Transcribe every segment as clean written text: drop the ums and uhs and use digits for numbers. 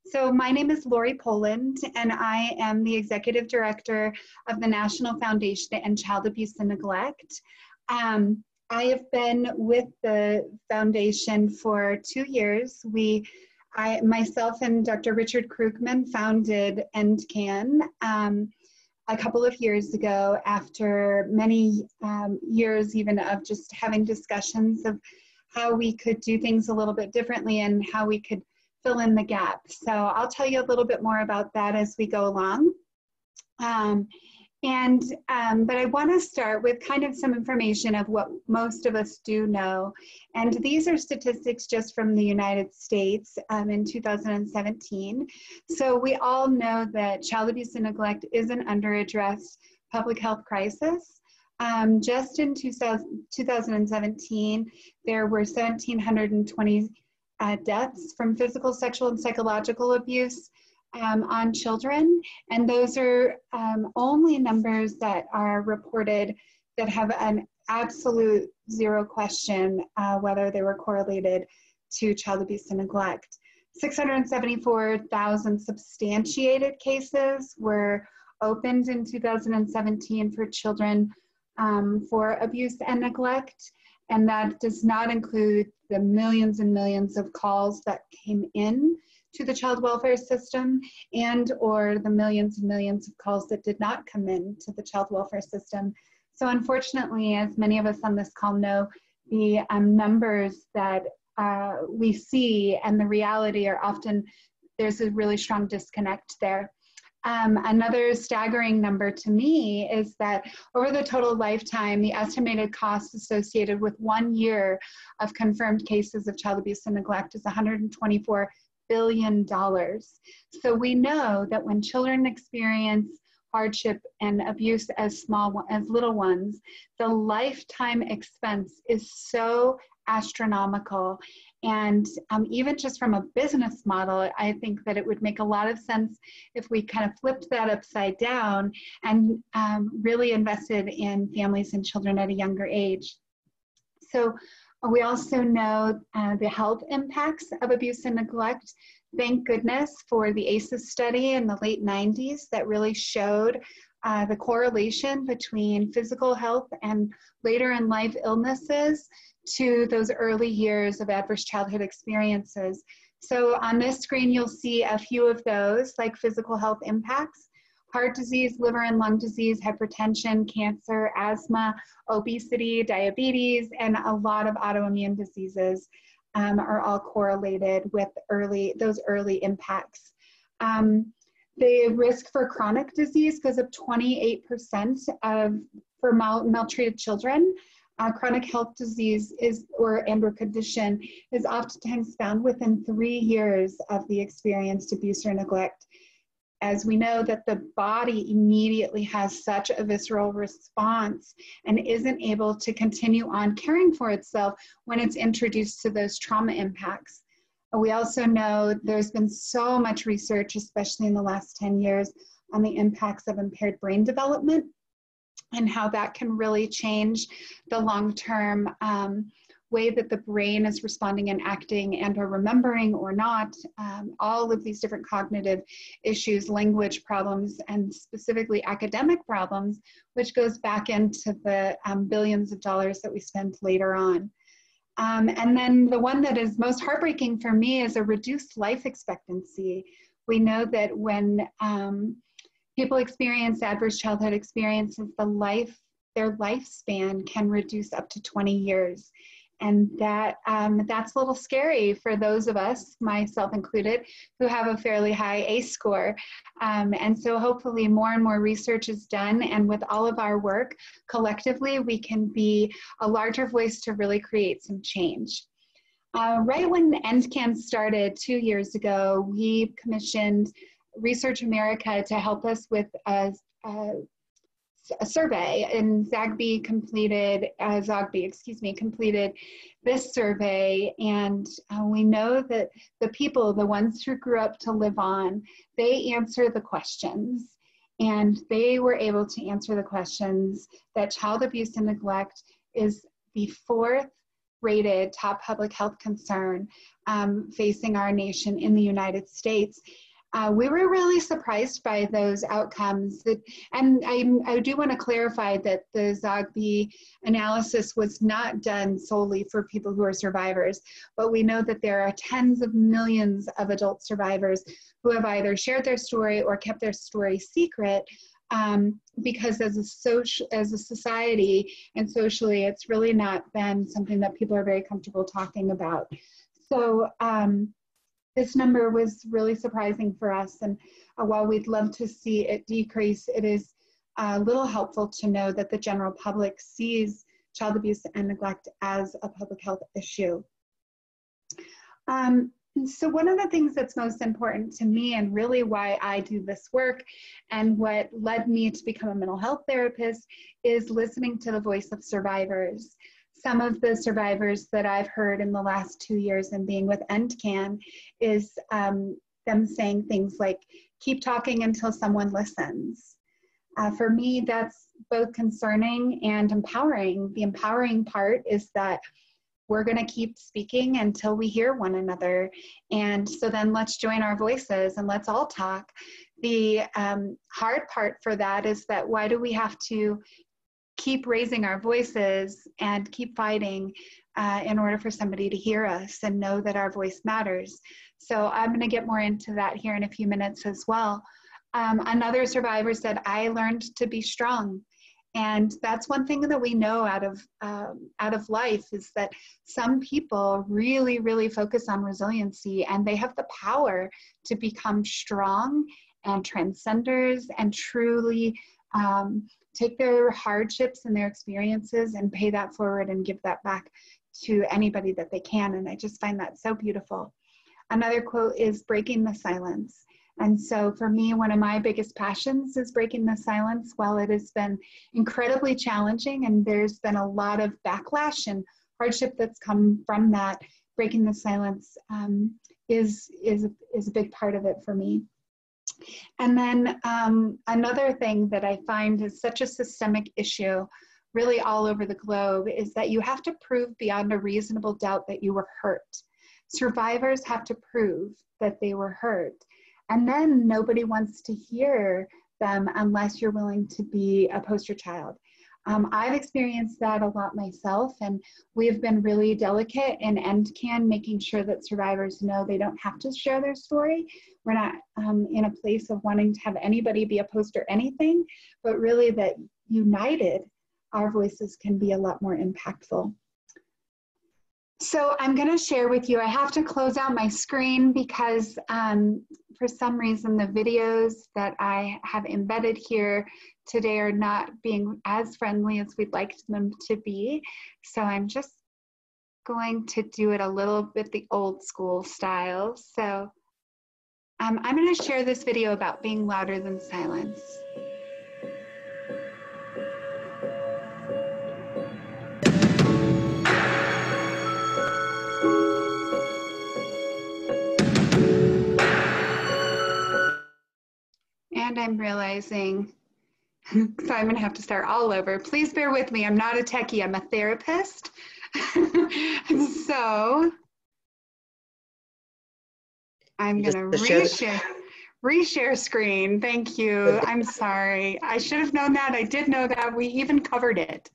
So my name is Lori Poland, and I am the Executive Director of the National Foundation to End Child Abuse and Neglect. I have been with the foundation for 2 years. Myself and Dr. Richard Krugman founded EndCAN a couple of years ago after many years even of just having discussions of how we could do things a little bit differently and how we could fill in the gap. So I'll tell you a little bit more about that as we go along. But I want to start with kind of some information of what most of us do know. And these are statistics just from the United States in 2017. So we all know that child abuse and neglect is an under-addressed public health crisis. Just in 2017, there were 1,720 deaths from physical, sexual, and psychological abuse on children. And those are only numbers that are reported that have an absolute zero question whether they were correlated to child abuse and neglect. 674,000 substantiated cases were opened in 2017 for children for abuse and neglect. And that does not include the millions and millions of calls that came in to the child welfare system and or the millions and millions of calls that did not come in to the child welfare system. So unfortunately, as many of us on this call know, the numbers that we see and the reality are often, there's a really strong disconnect there. Another staggering number to me is that over the total lifetime, the estimated costs associated with 1 year of confirmed cases of child abuse and neglect is $124 billion. So we know that when children experience hardship and abuse as little ones, the lifetime expense is so astronomical. And even just from a business model, I think that it would make a lot of sense if we kind of flipped that upside down and really invested in families and children at a younger age. So we also know the health impacts of abuse and neglect. Thank goodness for the ACEs study in the late 90s that really showed the correlation between physical health and later in life illnesses to those early years of adverse childhood experiences. So on this screen, you'll see a few of those, like physical health impacts: heart disease, liver and lung disease, hypertension, cancer, asthma, obesity, diabetes, and a lot of autoimmune diseases are all correlated with those early impacts. The risk for chronic disease goes up 28% for maltreated children. Chronic health disease or condition is oftentimes found within 3 years of the experienced abuse or neglect, as we know that the body immediately has such a visceral response and isn't able to continue on caring for itself when it's introduced to those trauma impacts. We also know there's been so much research, especially in the last 10 years, on the impacts of impaired brain development and how that can really change the long-term way that the brain is responding and acting and or remembering or not, all of these different cognitive issues, language problems, and specifically academic problems, which goes back into the billions of dollars that we spend later on. And then the one that is most heartbreaking for me is a reduced life expectancy. We know that when people experience adverse childhood experiences, their lifespan can reduce up to 20 years. And that's a little scary for those of us, myself included, who have a fairly high ACE score. And so hopefully more and more research is done, and with all of our work, collectively, we can be a larger voice to really create some change. Right when EndCAN started 2 years ago, we commissioned Research America to help us with a survey, and Zogby completed this survey, and we know that the people, the ones who grew up to live on, they answer the questions, and they were able to answer the questions that child abuse and neglect is the 4th rated top public health concern facing our nation in the United States. We were really surprised by those outcomes. And I do want to clarify that the Zogby analysis was not done solely for people who are survivors, but we know that there are tens of millions of adult survivors who have either shared their story or kept their story secret, because as a society and socially, it's really not been something that people are very comfortable talking about. So this number was really surprising for us, and while we'd love to see it decrease, it is a little helpful to know that the general public sees child abuse and neglect as a public health issue. So one of the things that's most important to me, and really why I do this work and what led me to become a mental health therapist, is listening to the voice of survivors. Some of the survivors that I've heard in the last 2 years and being with EndCAN is them saying things like, keep talking until someone listens. For me, that's both concerning and empowering. The empowering part is that we're going to keep speaking until we hear one another. And so then let's join our voices and let's all talk. The hard part for that is that why do we have to keep raising our voices and keep fighting in order for somebody to hear us and know that our voice matters? So I'm going to get more into that here in a few minutes as well. Another survivor said, I learned to be strong. And that's one thing that we know out of life, is that some people really, really focus on resiliency, and they have the power to become strong and transcenders and truly take their hardships and their experiences and pay that forward and give that back to anybody that they can. And I just find that so beautiful. Another quote is breaking the silence. And so for me, one of my biggest passions is breaking the silence. While it has been incredibly challenging and there's been a lot of backlash and hardship that's come from that, breaking the silence is a big part of it for me. And then another thing that I find is such a systemic issue really all over the globe is that you have to prove beyond a reasonable doubt that you were hurt. Survivors have to prove that they were hurt. And then nobody wants to hear them unless you're willing to be a poster child. I've experienced that a lot myself, and we have been really delicate in EndCAN, making sure that survivors know they don't have to share their story. We're not in a place of wanting to have anybody be a poster anything, but really that united, our voices can be a lot more impactful. So I'm going to share with you, I have to close out my screen because for some reason the videos that I have embedded here today are not being as friendly as we'd like them to be. So I'm just going to do it a little bit the old school style. So I'm going to share this video about being louder than silence. And I'm realizing, so I'm going to have to start all over. Please bear with me. I'm not a techie. I'm a therapist. So I'm going to reshare screen. Thank you. I'm sorry. I should have known that. I did know that. We even covered it.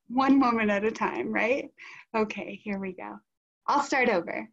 One moment at a time, right? Okay, here we go. I'll start over.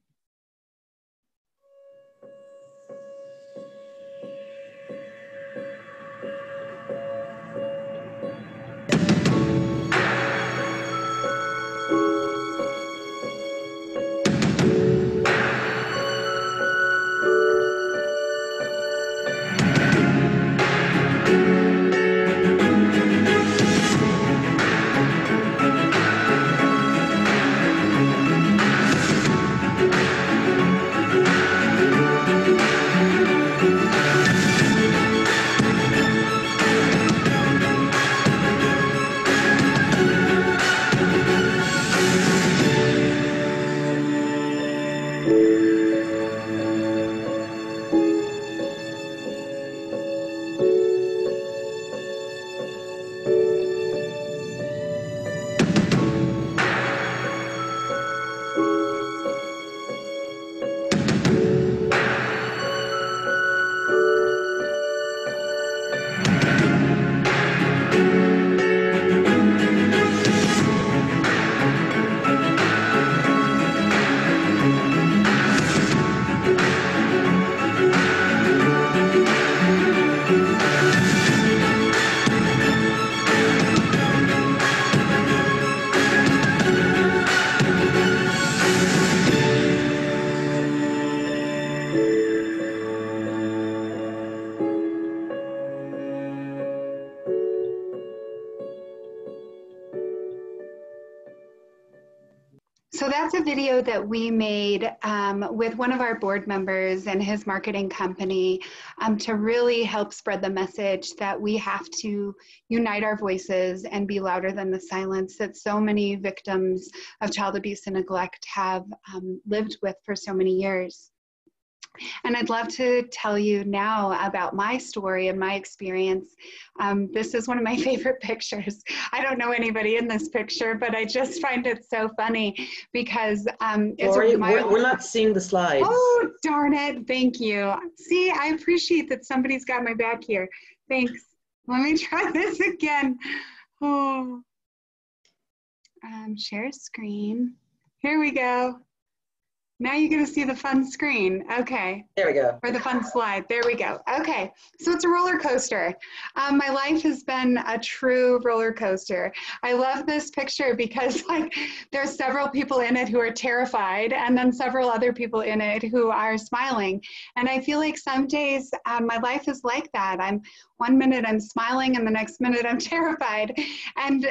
So that's a video that we made with one of our board members and his marketing company to really help spread the message that we have to unite our voices and be louder than the silence that so many victims of child abuse and neglect have lived with for so many years. And I'd love to tell you now about my story and my experience. This is one of my favorite pictures. I don't know anybody in this picture, but I just find it so funny because we're not seeing the slides. Oh, darn it. Thank you. See, I appreciate that somebody's got my back here. Thanks. Let me try this again. Oh, share screen. Here we go. Now you're going to see the fun screen. Okay. There we go. Or the fun slide. There we go. Okay. So it's a roller coaster. My life has been a true roller coaster. I love this picture because there's several people in it who are terrified and then several other people in it who are smiling. And I feel like some days my life is like that. One minute I'm smiling and the next minute I'm terrified. And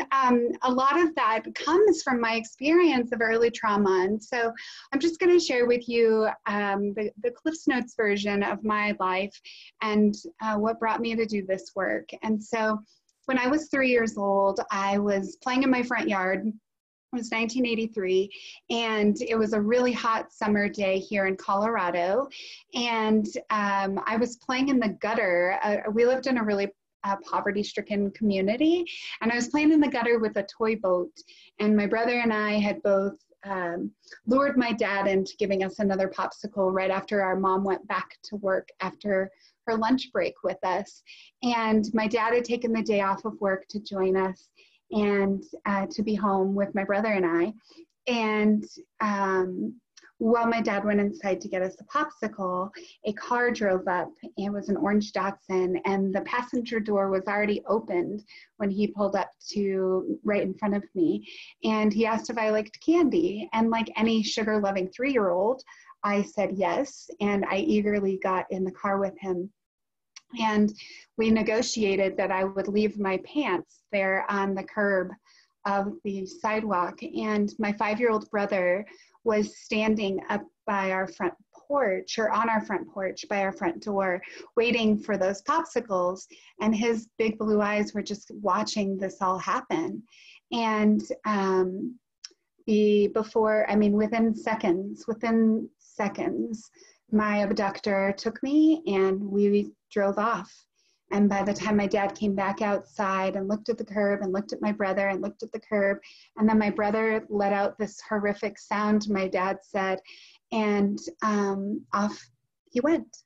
a lot of that comes from my experience of early trauma. And so I'm just going to share with you the Cliff's Notes version of my life and what brought me to do this work. And so when I was 3 years old, I was playing in my front yard. It was 1983, and it was a really hot summer day here in Colorado. And I was playing in the gutter. We lived in a really poverty-stricken community, and I was playing in the gutter with a toy boat. And my brother and I had both lured my dad into giving us another popsicle right after our mom went back to work after her lunch break with us. And my dad had taken the day off of work to join us and to be home with my brother and I. And while my dad went inside to get us a popsicle, a car drove up. It was an orange Datsun, and the passenger door was already opened when he pulled up to right in front of me. And he asked if I liked candy. And like any sugar-loving 3-year-old, I said yes, and I eagerly got in the car with him. And we negotiated that I would leave my pants there on the curb of the sidewalk. And my 5-year-old brother was standing up by our front porch, or on our front porch by our front door, waiting for those popsicles. And his big blue eyes were just watching this all happen. And within seconds, my abductor took me and we drove off. And by the time my dad came back outside and looked at the curb and looked at my brother and looked at the curb, and then my brother let out this horrific sound, my dad said, and off he went.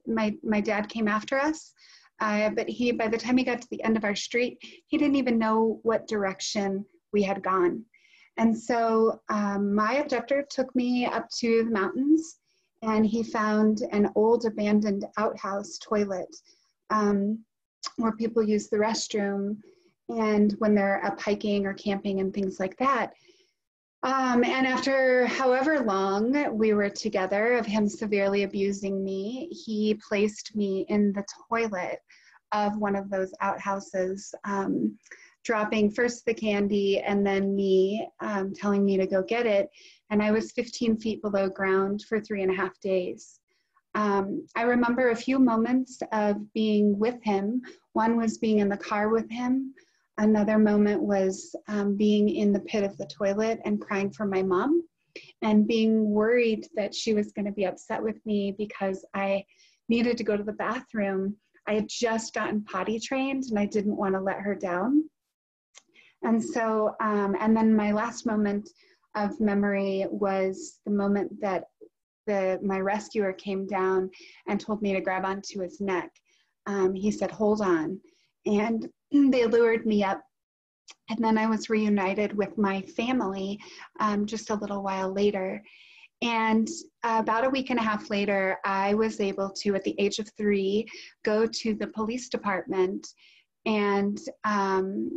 My dad came after us, but by the time he got to the end of our street, he didn't even know what direction we had gone. And so my abductor took me up to the mountains, and he found an old abandoned outhouse toilet where people use the restroom and when they're up hiking or camping and things like that. And after however long we were together of him severely abusing me, he placed me in the toilet of one of those outhouses, dropping first the candy and then me, telling me to go get it. And I was 15 feet below ground for 3.5 days. I remember a few moments of being with him. One was being in the car with him. Another moment was being in the pit of the toilet and crying for my mom and being worried that she was going to be upset with me because I needed to go to the bathroom. I had just gotten potty trained and I didn't want to let her down. And so, and then my last moment of memory was the moment that my rescuer came down and told me to grab onto his neck. He said, "Hold on." And they lured me up. And then I was reunited with my family just a little while later. And about a week and a half later, I was able to, at the age of 3, go to the police department, and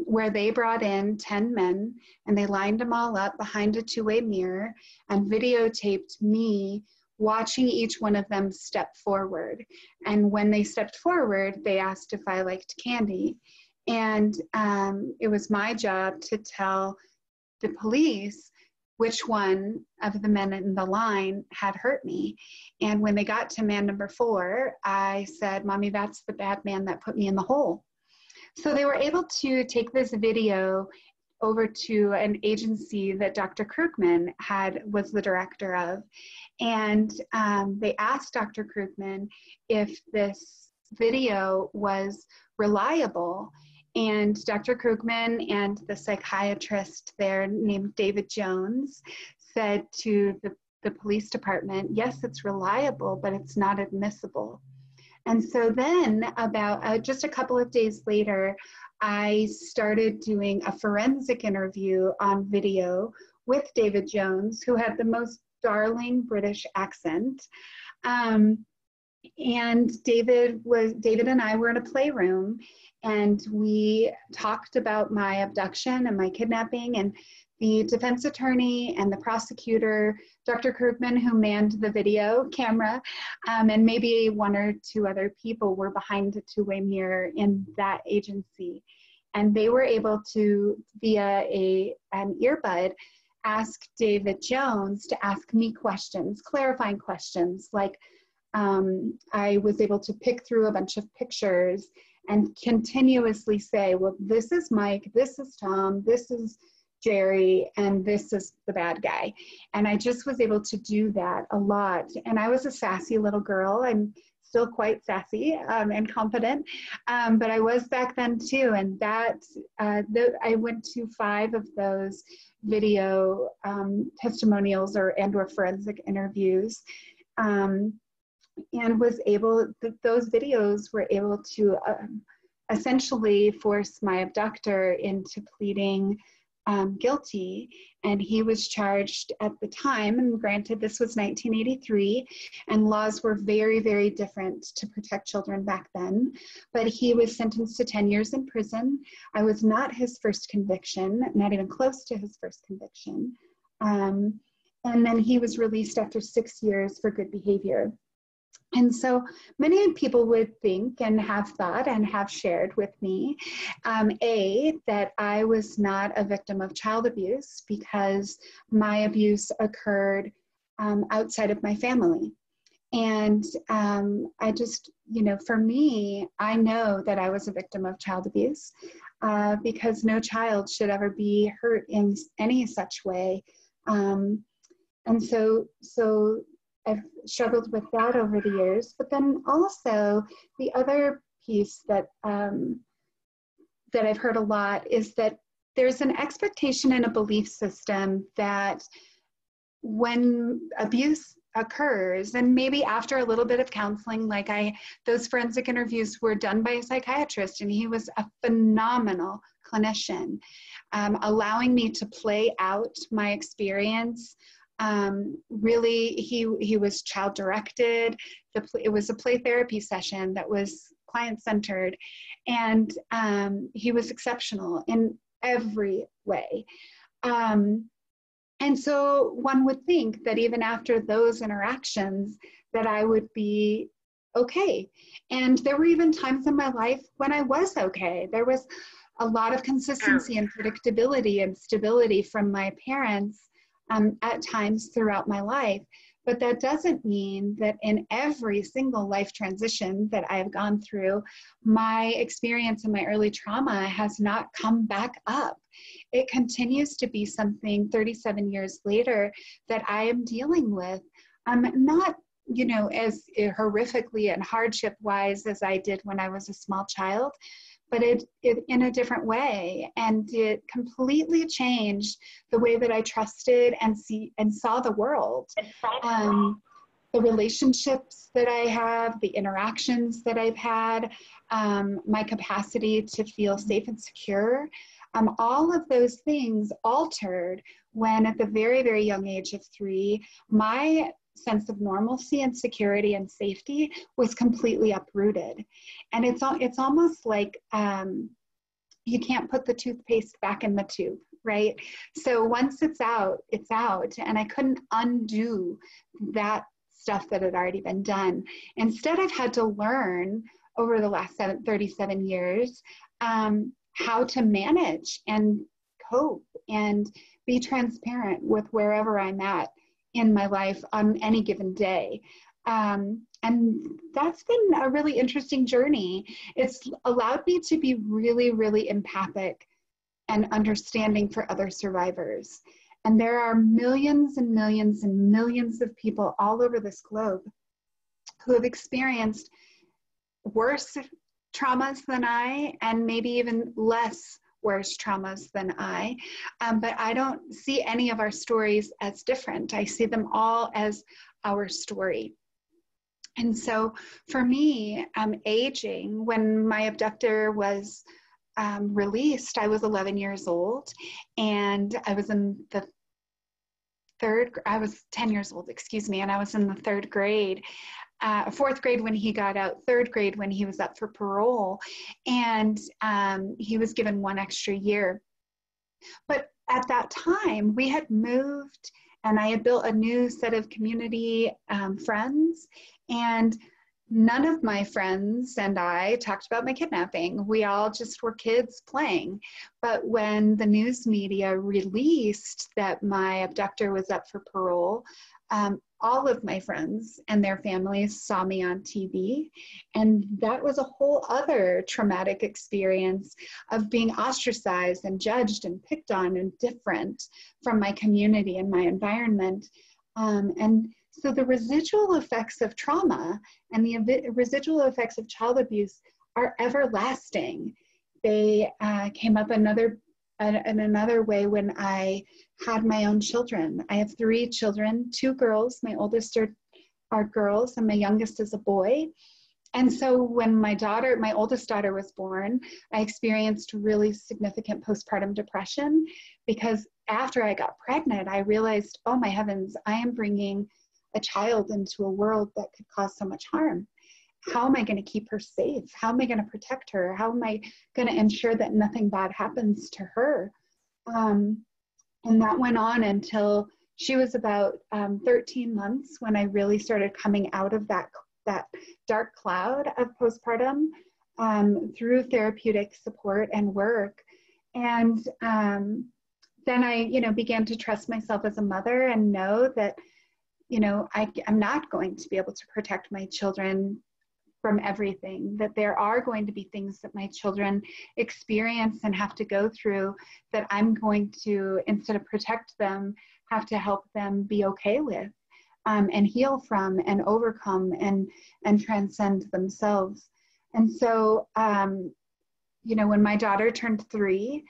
where they brought in 10 men and they lined them all up behind a 2-way mirror and videotaped me watching each one of them step forward. And when they stepped forward, they asked if I liked candy. And it was my job to tell the police which one of the men in the line had hurt me. And when they got to man number 4, I said, "Mommy, that's the bad man that put me in the hole." So they were able to take this video over to an agency that Dr. Krugman was the director of. And they asked Dr. Krugman if this video was reliable. And Dr. Krugman and the psychiatrist there named David Jones said to the police department, "Yes, it's reliable, but it's not admissible." And so then about just a couple of days later, I started doing a forensic interview on video with David Jones, who had the most darling British accent. And David and I were in a playroom, and we talked about my abduction and my kidnapping, and the defense attorney and the prosecutor, Dr. Krugman, who manned the video camera, and maybe 1 or 2 other people were behind a two-way mirror in that agency. And they were able to, via an earbud, ask David Jones to ask me questions, clarifying questions, like I was able to pick through a bunch of pictures and continuously say, "Well, this is Mike, this is Tom, this is Jerry, and this is the bad guy." And I just was able to do that a lot. And I was a sassy little girl. I'm still quite sassy and confident, but I was back then too. And that I went to 5 of those video testimonials or forensic interviews, and was able, those videos were able to essentially force my abductor into pleading guilty. And he was charged at the time, and granted this was 1983 and laws were very, very different to protect children back then, but he was sentenced to 10 years in prison. I was not his first conviction, not even close to his first conviction. And then he was released after 6 years for good behavior. And so many people would think and have thought and have shared with me, that I was not a victim of child abuse because my abuse occurred outside of my family. And I just, for me, I know that I was a victim of child abuse because no child should ever be hurt in any such way. And so I've struggled with that over the years, but then also the other piece that I've heard a lot is that there's an expectation and a belief system that when abuse occurs, and maybe after a little bit of counseling, like those forensic interviews were done by a psychiatrist, and he was a phenomenal clinician, allowing me to play out my experience. Really, he was child directed. It was a play therapy session that was client-centered, and he was exceptional in every way. And so one would think that even after those interactions that I would be okay. And there were even times in my life when I was okay. There was a lot of consistency and predictability and stability from my parents at times throughout my life. But that doesn't mean that in every single life transition that I have gone through, my experience and my early trauma has not come back up. It continues to be something 37 years later that I am dealing with. Not, as horrifically and hardship-wise as I did when I was a small child, but it in a different way. And it completely changed the way that I trusted and saw the world. The relationships that I have, the interactions that I've had, my capacity to feel safe and secure, all of those things altered when at the very, very young age of 3, my sense of normalcy and security and safety was completely uprooted. And it's almost like you can't put the toothpaste back in the tube, right? So once it's out, it's out. And I couldn't undo that stuff that had already been done. Instead, I've had to learn over the last 37 years how to manage and cope and be transparent with wherever I'm at in my life on any given day. And that's been a really interesting journey. It's allowed me to be really, really empathic and understanding for other survivors. And there are millions and millions and millions of people all over this globe who have experienced worse traumas than I, and maybe even less worse traumas than I. But I don't see any of our stories as different. I see them all as our story. And so for me, aging, when my abductor was released, I was 11 years old, and I was in the I was 10 years old, excuse me, and I was in the third grade. Fourth grade when he got out, third grade when he was up for parole, and he was given 1 extra year. But at that time, we had moved, and I had built a new set of community friends, and none of my friends and I talked about my kidnapping. We all just were kids playing. But when the news media released that my abductor was up for parole, all of my friends and their families saw me on TV. And that was a whole other traumatic experience of being ostracized and judged and picked on and different from my community and my environment. And so the residual effects of trauma and the residual effects of child abuse are everlasting. They came up in another way when I had my own children. I have 3 children, 2 girls. My oldest are girls, and my youngest is a boy. And so when my oldest daughter was born, I experienced really significant postpartum depression, because after I got pregnant, I realized, oh my heavens, I am bringing a child into a world that could cause so much harm. How am I going to keep her safe? How am I going to protect her? How am I going to ensure that nothing bad happens to her? And that went on until she was about 13 months, when I really started coming out of that dark cloud of postpartum through therapeutic support and work. And then I, began to trust myself as a mother and know that, I'm not going to be able to protect my children from everything, that there are going to be things that my children experience and have to go through that I'm going to, instead of protect them, have to help them be okay with, and heal from and overcome and transcend themselves. And so, when my daughter turned 3,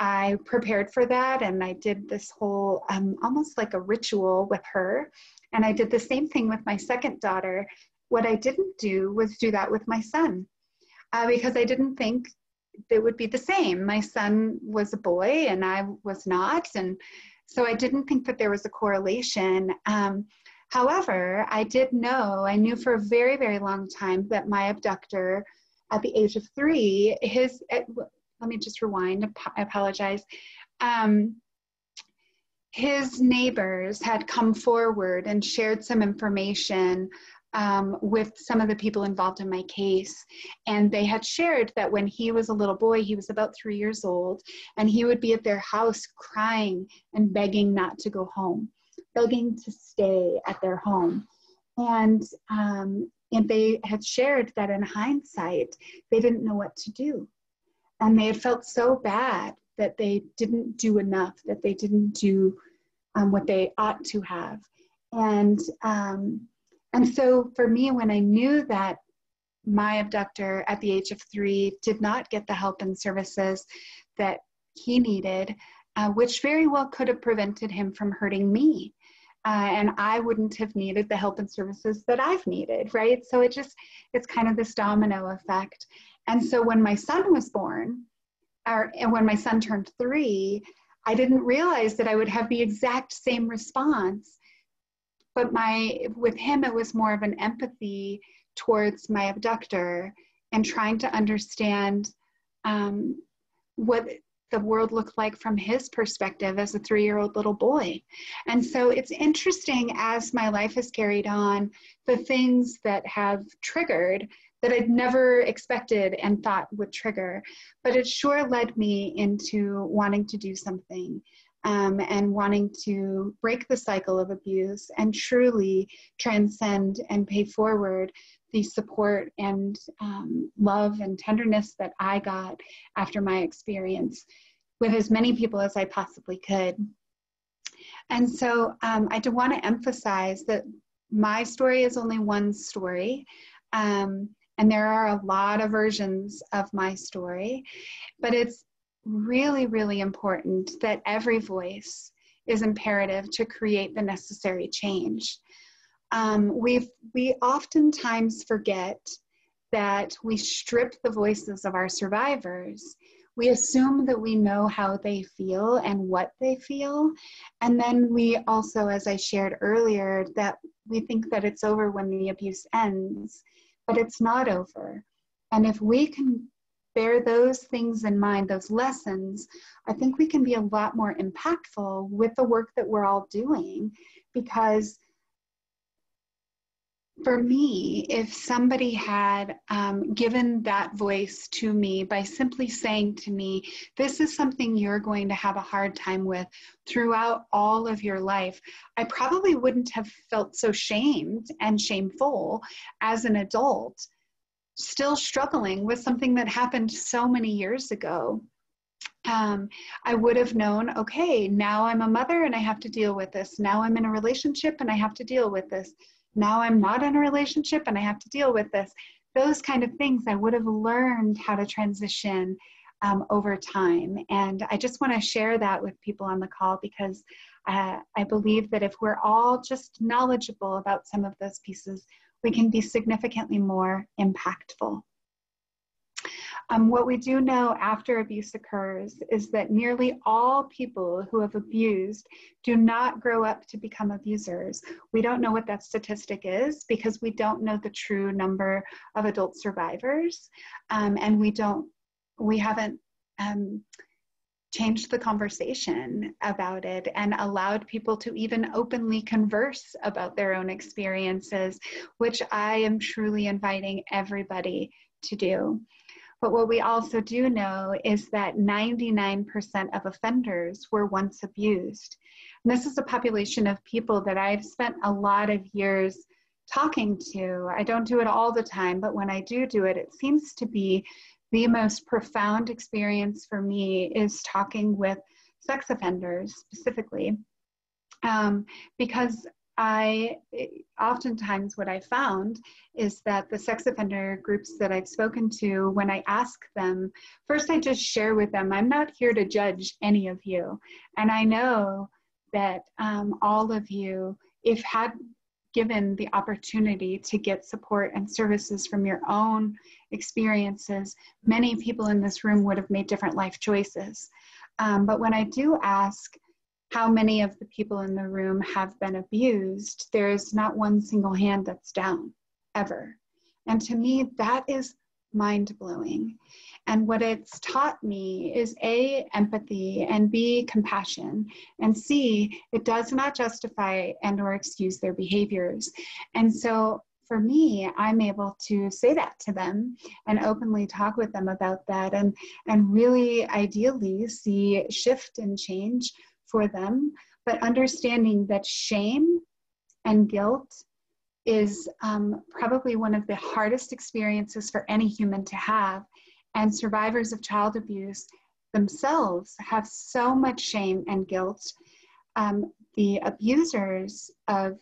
I prepared for that, and I did this whole, almost like a ritual with her. And I did the same thing with my second daughter. What I didn't do was do that with my son, because I didn't think it would be the same. My son was a boy and I was not. And so I didn't think that there was a correlation. However, I knew for a very, very long time that my abductor at the age of 3, let me just rewind, I apologize. His neighbors had come forward and shared some information with some of the people involved in my case. And they had shared that when he was a little boy, he was about 3 years old, and he would be at their house crying and begging not to go home, begging to stay at their home. And they had shared that in hindsight, they didn't know what to do. And they had felt so bad that they didn't do enough, that they didn't do what they ought to have. And so for me, when I knew that my abductor at the age of 3 did not get the help and services that he needed, which very well could have prevented him from hurting me. And I wouldn't have needed the help and services that I've needed, right? So it's kind of this domino effect. And so when my son was born, and when my son turned 3, I didn't realize that I would have the exact same response. But with him, it was more of an empathy towards my abductor and trying to understand what the world looked like from his perspective as a 3-year-old little boy. And so it's interesting, as my life has carried on, the things that have triggered that I'd never expected and thought would trigger, but it sure led me into wanting to do something. and wanting to break the cycle of abuse and truly transcend and pay forward the support and love and tenderness that I got after my experience with as many people as I possibly could. And so I do want to emphasize that my story is only one story. And there are a lot of versions of my story, but it's really, really important that every voice is imperative to create the necessary change. We oftentimes forget that we strip the voices of our survivors. We assume that we know how they feel and what they feel. And then we also, as I shared earlier, that we think that it's over when the abuse ends, but it's not over. And if we can bear those things in mind, those lessons, I think we can be a lot more impactful with the work that we're all doing. Because for me, if somebody had given that voice to me by simply saying to me, this is something you're going to have a hard time with throughout all of your life, I probably wouldn't have felt so shamed and shameful as an adult, still struggling with something that happened so many years ago. I would have known, okay, now I'm a mother and I have to deal with this. Now I'm in a relationship and I have to deal with this. Now I'm not in a relationship and I have to deal with this. Those kind of things I would have learned how to transition over time. And I just want to share that with people on the call, because I believe that if we're all just knowledgeable about some of those pieces, we can be significantly more impactful. What we do know after abuse occurs is that nearly all people who have abused do not grow up to become abusers. We don't know what that statistic is because we don't know the true number of adult survivors, and we haven't changed the conversation about it and allowed people to even openly converse about their own experiences, which I am truly inviting everybody to do. But what we also do know is that 99% of offenders were once abused. And this is a population of people that I've spent a lot of years talking to. I don't do it all the time, but when I do it, it seems to be the most profound experience for me is talking with sex offenders specifically, because oftentimes what I found is that the sex offender groups that I've spoken to, when I ask them, first I just share with them, I'm not here to judge any of you. And I know that all of you, if had given the opportunity to get support and services from your own experiences, many people in this room would have made different life choices. But when I do ask, how many of the people in the room have been abused, there is not one single hand that's down, ever. And to me, that is mind-blowing. And what it's taught me is A, empathy, and B, compassion, and C, it does not justify and or excuse their behaviors. And so for me, I'm able to say that to them and openly talk with them about that, and really ideally see shift and change for them, but understanding that shame and guilt is probably one of the hardest experiences for any human to have. And survivors of child abuse themselves have so much shame and guilt. The abusers of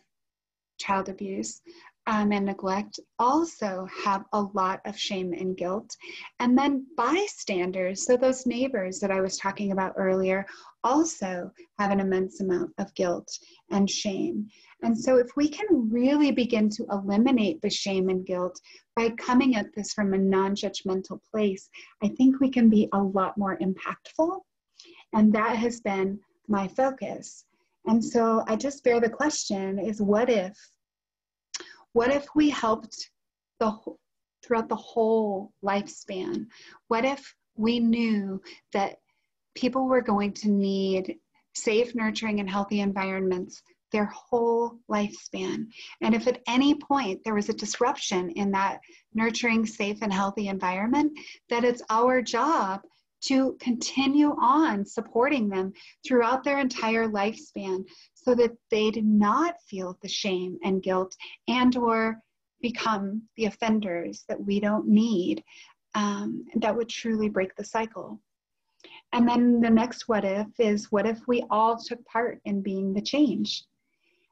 child abuse and neglect also have a lot of shame and guilt. And then bystanders, so those neighbors that I was talking about earlier, also have an immense amount of guilt and shame. And so if we can really begin to eliminate the shame and guilt by coming at this from a non-judgmental place, I think we can be a lot more impactful. And that has been my focus. And so I just bear the question is, what if we helped throughout the whole lifespan? What if we knew that people were going to need safe, nurturing, and healthy environments their whole lifespan? And if at any point there was a disruption in that nurturing, safe, and healthy environment, that it's our job to continue on supporting them throughout their entire lifespan so that they do not feel the shame and guilt and or become the offenders that we don't need, that would truly break the cycle. And then the next what if is, what if we all took part in being the change?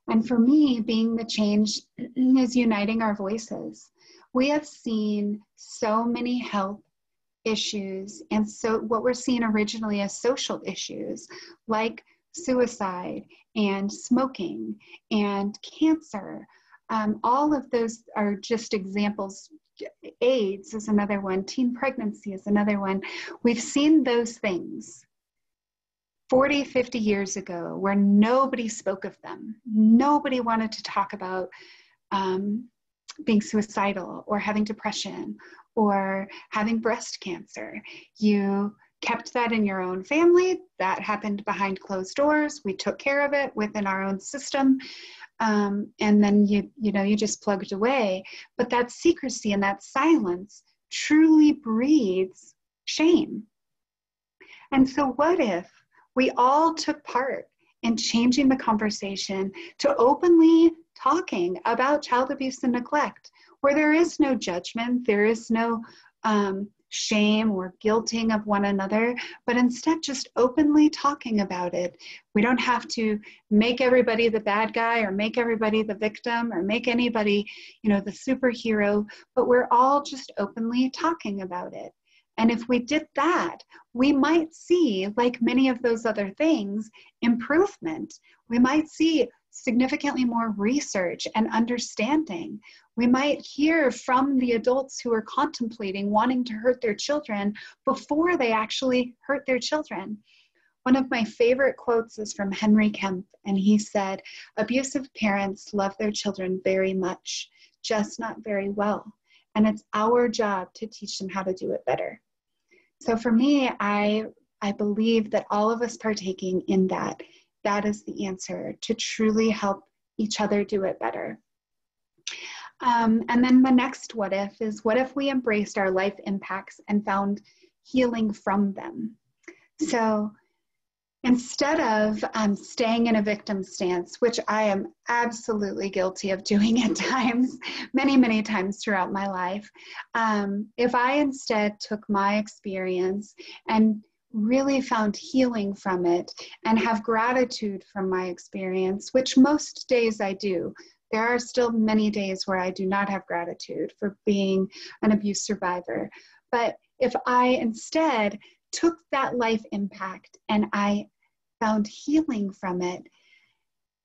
And for me, being the change is uniting our voices. We have seen so many health issues, and so what we're seeing originally as social issues like suicide and smoking and cancer. All of those are just examples. AIDS is another one. Teen pregnancy is another one. We've seen those things 40, 50 years ago where nobody spoke of them. Nobody wanted to talk about being suicidal or having depression or having breast cancer. You kept that in your own family. That happened behind closed doors. We took care of it within our own system. And then you just plugged away. But that secrecy and that silence truly breeds shame. And so what if we all took part in changing the conversation to openly talking about child abuse and neglect, where there is no judgment, there is no shame or guilting of one another, but instead just openly talking about it. We don't have to make everybody the bad guy or make everybody the victim or make anybody, the superhero, but we're all just openly talking about it. And if we did that, we might see, like many of those other things, improvement. We might see significantly more research and understanding. We might hear from the adults who are contemplating wanting to hurt their children before they actually hurt their children. One of my favorite quotes is from Henry Kemp, and he said, "Abusive parents love their children very much, just not very well. And it's our job to teach them how to do it better." So for me, I believe that all of us partaking in that is the answer to truly help each other do it better. And then the next what if is, what if we embraced our life impacts and found healing from them? So instead of staying in a victim stance, which I am absolutely guilty of doing at times, many, many times throughout my life, if I instead took my experience and really found healing from it and have gratitude from my experience, which most days I do. There are still many days where I do not have gratitude for being an abuse survivor. But if I instead took that life impact and I found healing from it,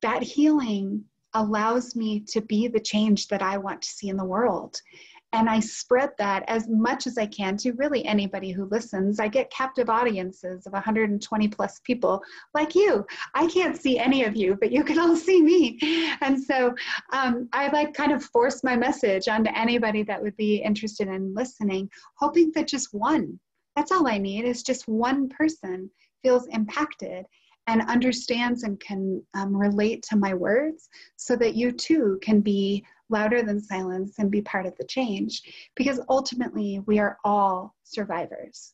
that healing allows me to be the change that I want to see in the world. And I spread that as much as I can to really anybody who listens. I get captive audiences of 120 plus people like you. I can't see any of you, but you can all see me. And so I kind of force my message onto anybody that would be interested in listening, hoping that just one, that's all I need, is just one person feels impacted and understands and can relate to my words so that you too can be louder than silence and be part of the change, because ultimately we are all survivors.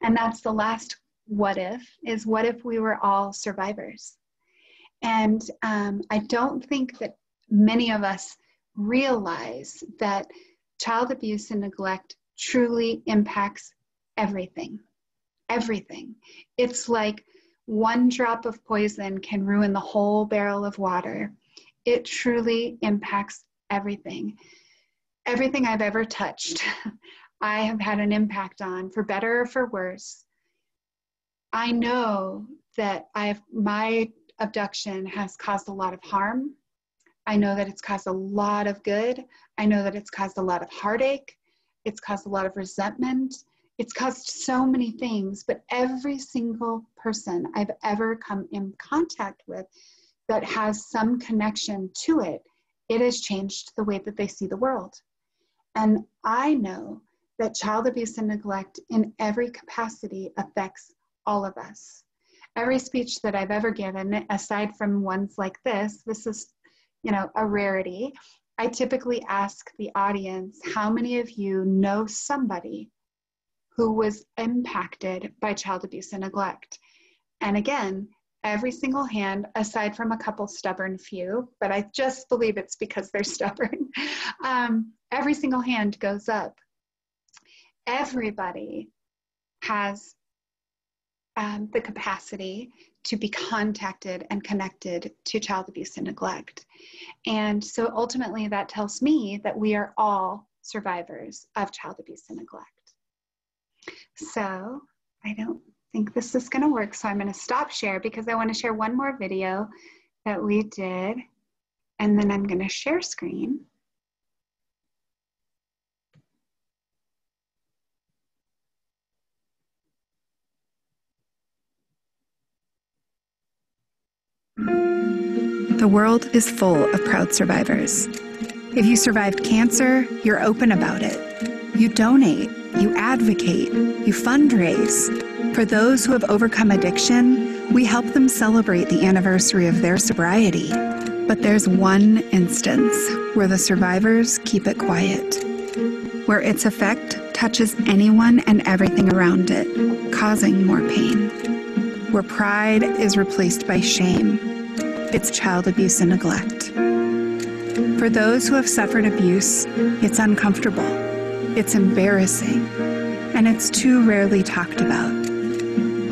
And that's the last what if, is what if we were all survivors? And I don't think that many of us realize that child abuse and neglect truly impacts everything. Everything. It's like one drop of poison can ruin the whole barrel of water. It truly impacts everything. Everything I've ever touched, I have had an impact on, for better or for worse. I know that my abduction has caused a lot of harm. I know that it's caused a lot of good. I know that it's caused a lot of heartache. It's caused a lot of resentment. It's caused so many things, but every single person I've ever come in contact with that has some connection to it, it has changed the way that they see the world. And I know that child abuse and neglect in every capacity affects all of us. Every speech that I've ever given, aside from ones like this is, a rarity. I typically ask the audience, how many of you know somebody who was impacted by child abuse and neglect. And again, every single hand, aside from a couple stubborn few, but I just believe it's because they're stubborn, every single hand goes up. Everybody has the capacity to be contacted and connected to child abuse and neglect. And so ultimately that tells me that we are all survivors of child abuse and neglect. So I don't think this is going to work, so I'm going to stop share because I want to share one more video that we did, and then I'm going to share screen. The world is full of proud survivors. If you survived cancer, you're open about it. You donate, you advocate, you fundraise. For those who have overcome addiction, we help them celebrate the anniversary of their sobriety. But there's one instance where the survivors keep it quiet, where its effect touches anyone and everything around it, causing more pain. Where pride is replaced by shame. It's child abuse and neglect. For those who have suffered abuse, it's uncomfortable, it's embarrassing, and it's too rarely talked about.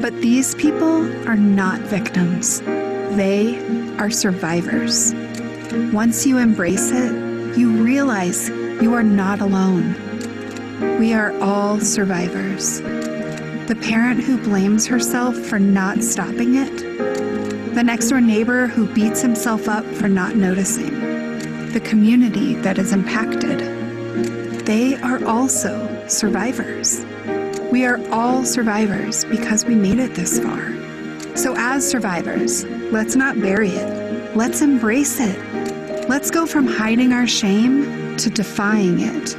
But these people are not victims. They are survivors. Once you embrace it, you realize you are not alone. We are all survivors. The parent who blames herself for not stopping it, the next-door neighbor who beats himself up for not noticing, the community that is impacted. They are also survivors. We are all survivors because we made it this far. So as survivors, let's not bury it. Let's embrace it. Let's go from hiding our shame to defying it.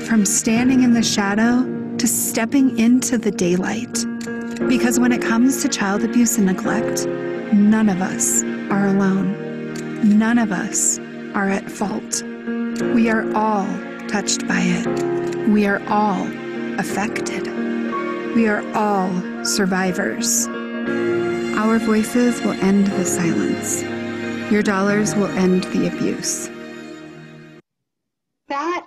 From standing in the shadow to stepping into the daylight. Because when it comes to child abuse and neglect, none of us are alone. None of us are at fault. We are all touched by it. We are all affected. We are all survivors. Our voices will end the silence. Your dollars will end the abuse. That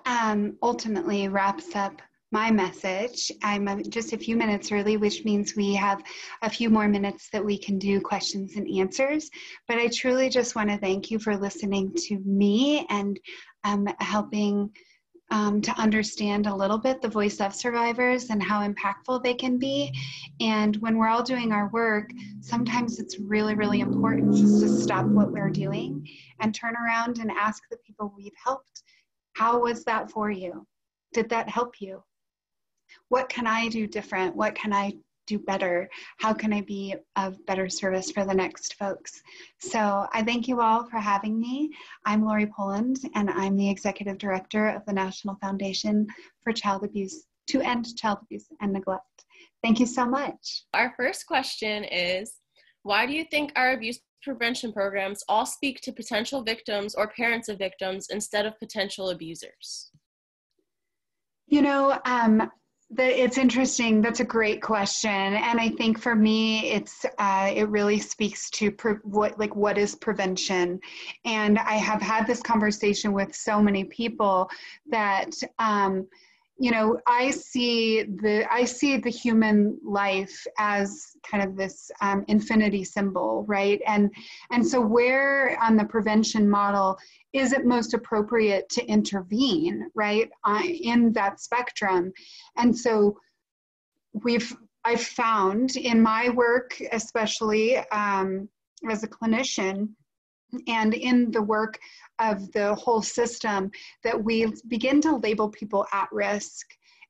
ultimately wraps up my message. I'm just a few minutes early, which means we have a few more minutes that we can do questions and answers. But I truly just want to thank you for listening to me and helping to understand a little bit the voice of survivors and how impactful they can be. And when we're all doing our work, sometimes it's really, really important just to stop what we're doing and turn around and ask the people we've helped, how was that for you? Did that help you? What can I do different? What can I do better? How can I be of better service for the next folks? So I thank you all for having me. I'm Lori Poland, and I'm the Executive Director of the National Foundation for Child Abuse, to End Child Abuse and Neglect. Thank you so much. Our first question is, why do you think our abuse prevention programs all speak to potential victims or parents of victims instead of potential abusers? You know, it's interesting. That's a great question, and I think for me, it really speaks to what is prevention. And I have had this conversation with so many people that you know, I see the human life as kind of this infinity symbol, right? And so where on the prevention model is it most appropriate to intervene, right, in that spectrum? And so I've found in my work, especially as a clinician, and in the work of the whole system, that we begin to label people at risk.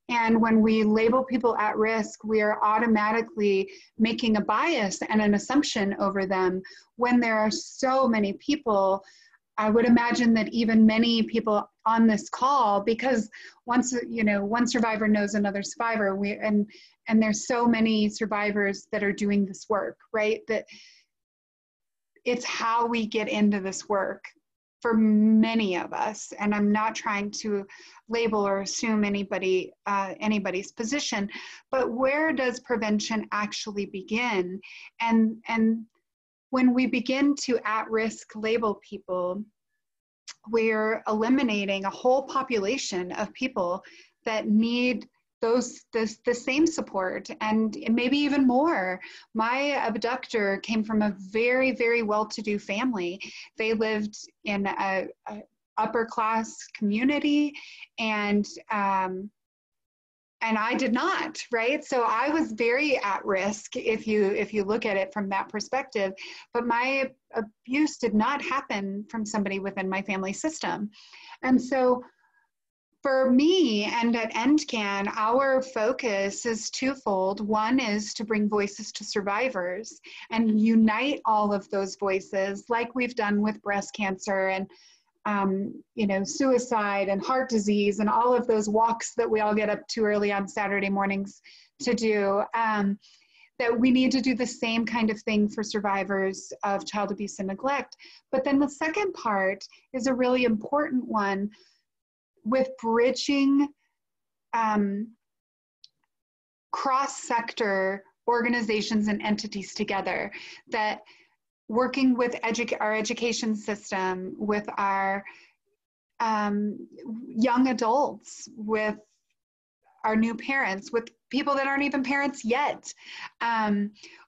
And when we label people at risk, we are automatically making a bias and an assumption over them when there are so many people. I would imagine that even many people on this call, because once, you know, one survivor knows another survivor, and there's so many survivors that are doing this work, right? That it's how we get into this work for many of us, and I'm not trying to label or assume anybody's position, but where does prevention actually begin? And when we begin to at-risk label people, we're eliminating a whole population of people that need the same support, and maybe even more. My abductor came from a very, very well-to-do family. They lived in a upper class community, and I did not, right? So I was very at risk if you look at it from that perspective. But my abuse did not happen from somebody within my family system. And so for me and at EndCAN, our focus is twofold. One is to bring voices to survivors and unite all of those voices, like we've done with breast cancer and suicide and heart disease and all of those walks that we all get up too early on Saturday mornings to do. That we need to do the same kind of thing for survivors of child abuse and neglect. But then the second part is a really important one, with bridging cross-sector organizations and entities together, that working with our education system, with our young adults, with our new parents, with people that aren't even parents yet,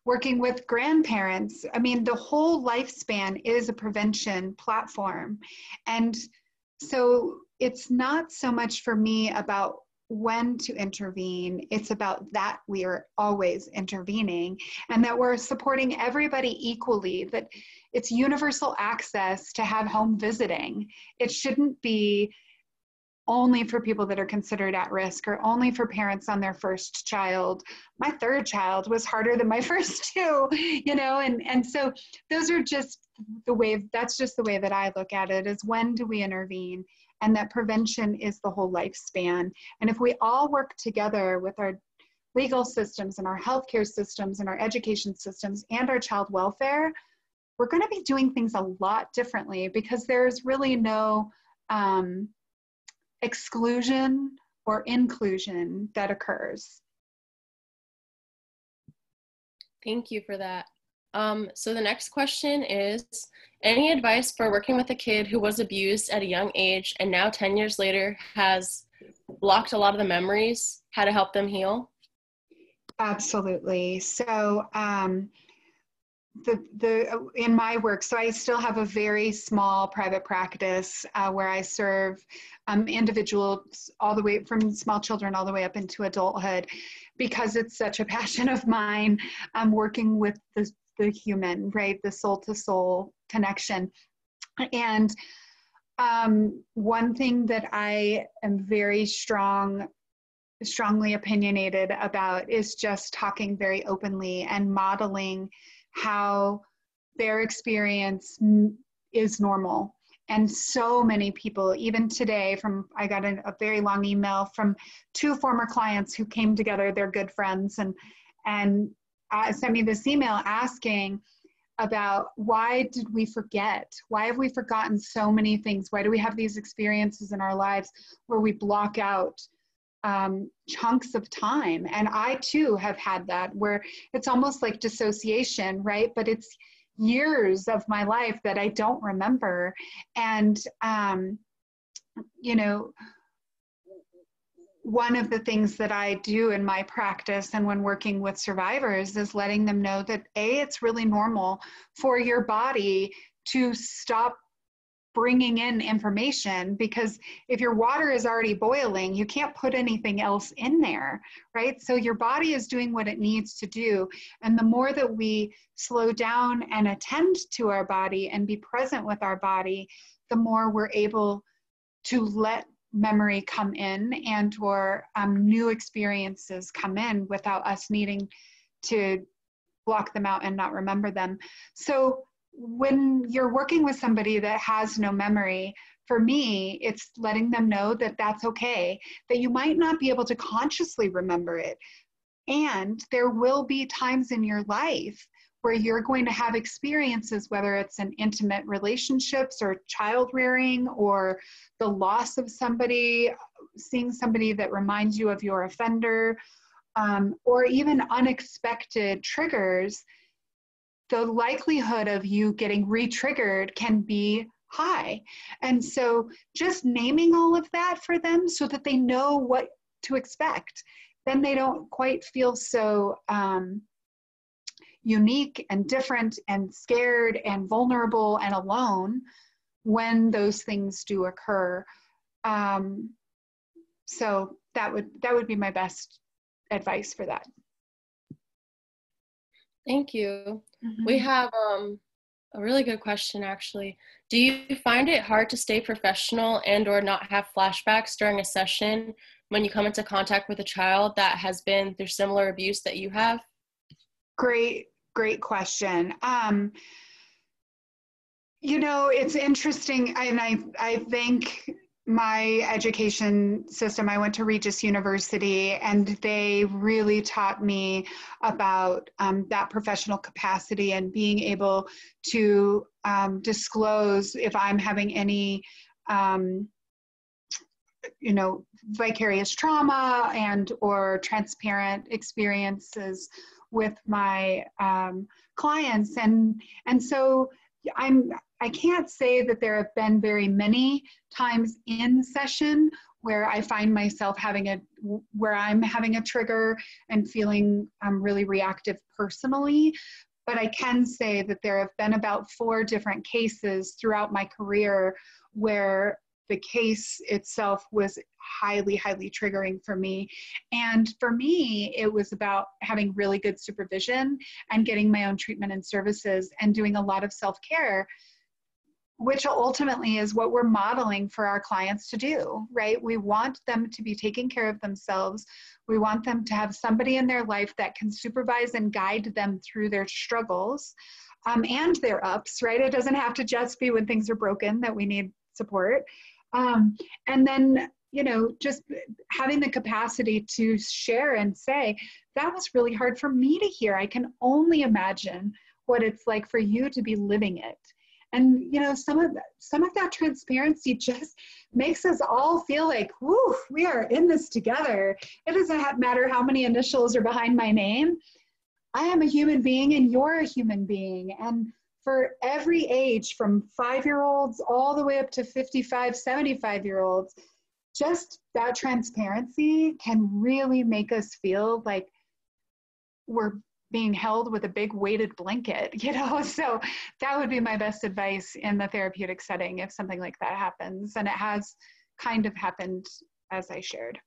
working with grandparents. I mean, the whole lifespan is a prevention platform. And so it's not so much for me about when to intervene, it's about that we are always intervening and that we're supporting everybody equally, that it's universal access to have home visiting. It shouldn't be only for people that are considered at risk or only for parents on their first child. My third child was harder than my first two, and so those are just that's just the way that I look at it, is when do we intervene? And that prevention is the whole lifespan. And if we all work together with our legal systems and our healthcare systems and our education systems and our child welfare, we're going to be doing things a lot differently, because there's really no exclusion or inclusion that occurs. Thank you for that. So the next question is, any advice for working with a kid who was abused at a young age and now 10 years later has blocked a lot of the memories, how to help them heal? Absolutely. So in my work, so I still have a very small private practice where I serve individuals all the way from small children all the way up into adulthood, because it's such a passion of mine. I'm working with the human, right? The soul to soul connection. And one thing that I am very strongly opinionated about is just talking very openly and modeling how their experience is normal. And so many people, even today, I got a very long email from 2 former clients who came together, they're good friends, and sent me this email asking about, why did we forget? Why have we forgotten so many things? Why do we have these experiences in our lives where we block out chunks of time? And I too have had that, where it's almost like dissociation, right? But it's years of my life that I don't remember. And, one of the things that I do in my practice and when working with survivors is letting them know that it's really normal for your body to stop bringing in information, because if your water is already boiling, you can't put anything else in there, right? So your body is doing what it needs to do. And the more that we slow down and attend to our body and be present with our body, the more we're able to let memory come in and or new experiences come in without us needing to block them out and not remember them. So when you're working with somebody that has no memory, for me, it's letting them know that that's okay, that you might not be able to consciously remember it. And there will be times in your life where you're going to have experiences, whether it's in intimate relationships or child rearing or the loss of somebody, seeing somebody that reminds you of your offender, or even unexpected triggers, the likelihood of you getting re-triggered can be high. And so just naming all of that for them so that they know what to expect, then they don't quite feel so unique and different and scared and vulnerable and alone when those things do occur. So that would be my best advice for that. Thank you. Mm-hmm. We have a really good question, actually. Do you find it hard to stay professional and or not have flashbacks during a session when you come into contact with a child that has been through similar abuse that you have? Great question. You know, it's interesting, and I think my education system, I went to Regis University, and they really taught me about that professional capacity and being able to disclose if I'm having any, you know, vicarious trauma and or transparent experiences with my clients. And so I can't say that there have been very many times in session where I find myself where I'm having a trigger and feeling really reactive personally. But I can say that there have been about 4 different cases throughout my career where the case itself was highly, highly triggering for me. And for me, it was about having really good supervision and getting my own treatment and services and doing a lot of self-care, which ultimately is what we're modeling for our clients to do, right? We want them to be taking care of themselves. We want them to have somebody in their life that can supervise and guide them through their struggles and their ups, right? It doesn't have to just be when things are broken that we need support. And then, you know, just having the capacity to share and say, that was really hard for me to hear. I can only imagine what it's like for you to be living it. And, you know, some of that transparency just makes us all feel like, whoo, we are in this together. It doesn't matter how many initials are behind my name. I am a human being and you're a human being. And for every age, from 5-year-olds all the way up to 55, 75-year-olds, just that transparency can really make us feel like we're being held with a big weighted blanket, you know? So that would be my best advice in the therapeutic setting if something like that happens. And it has kind of happened as I shared.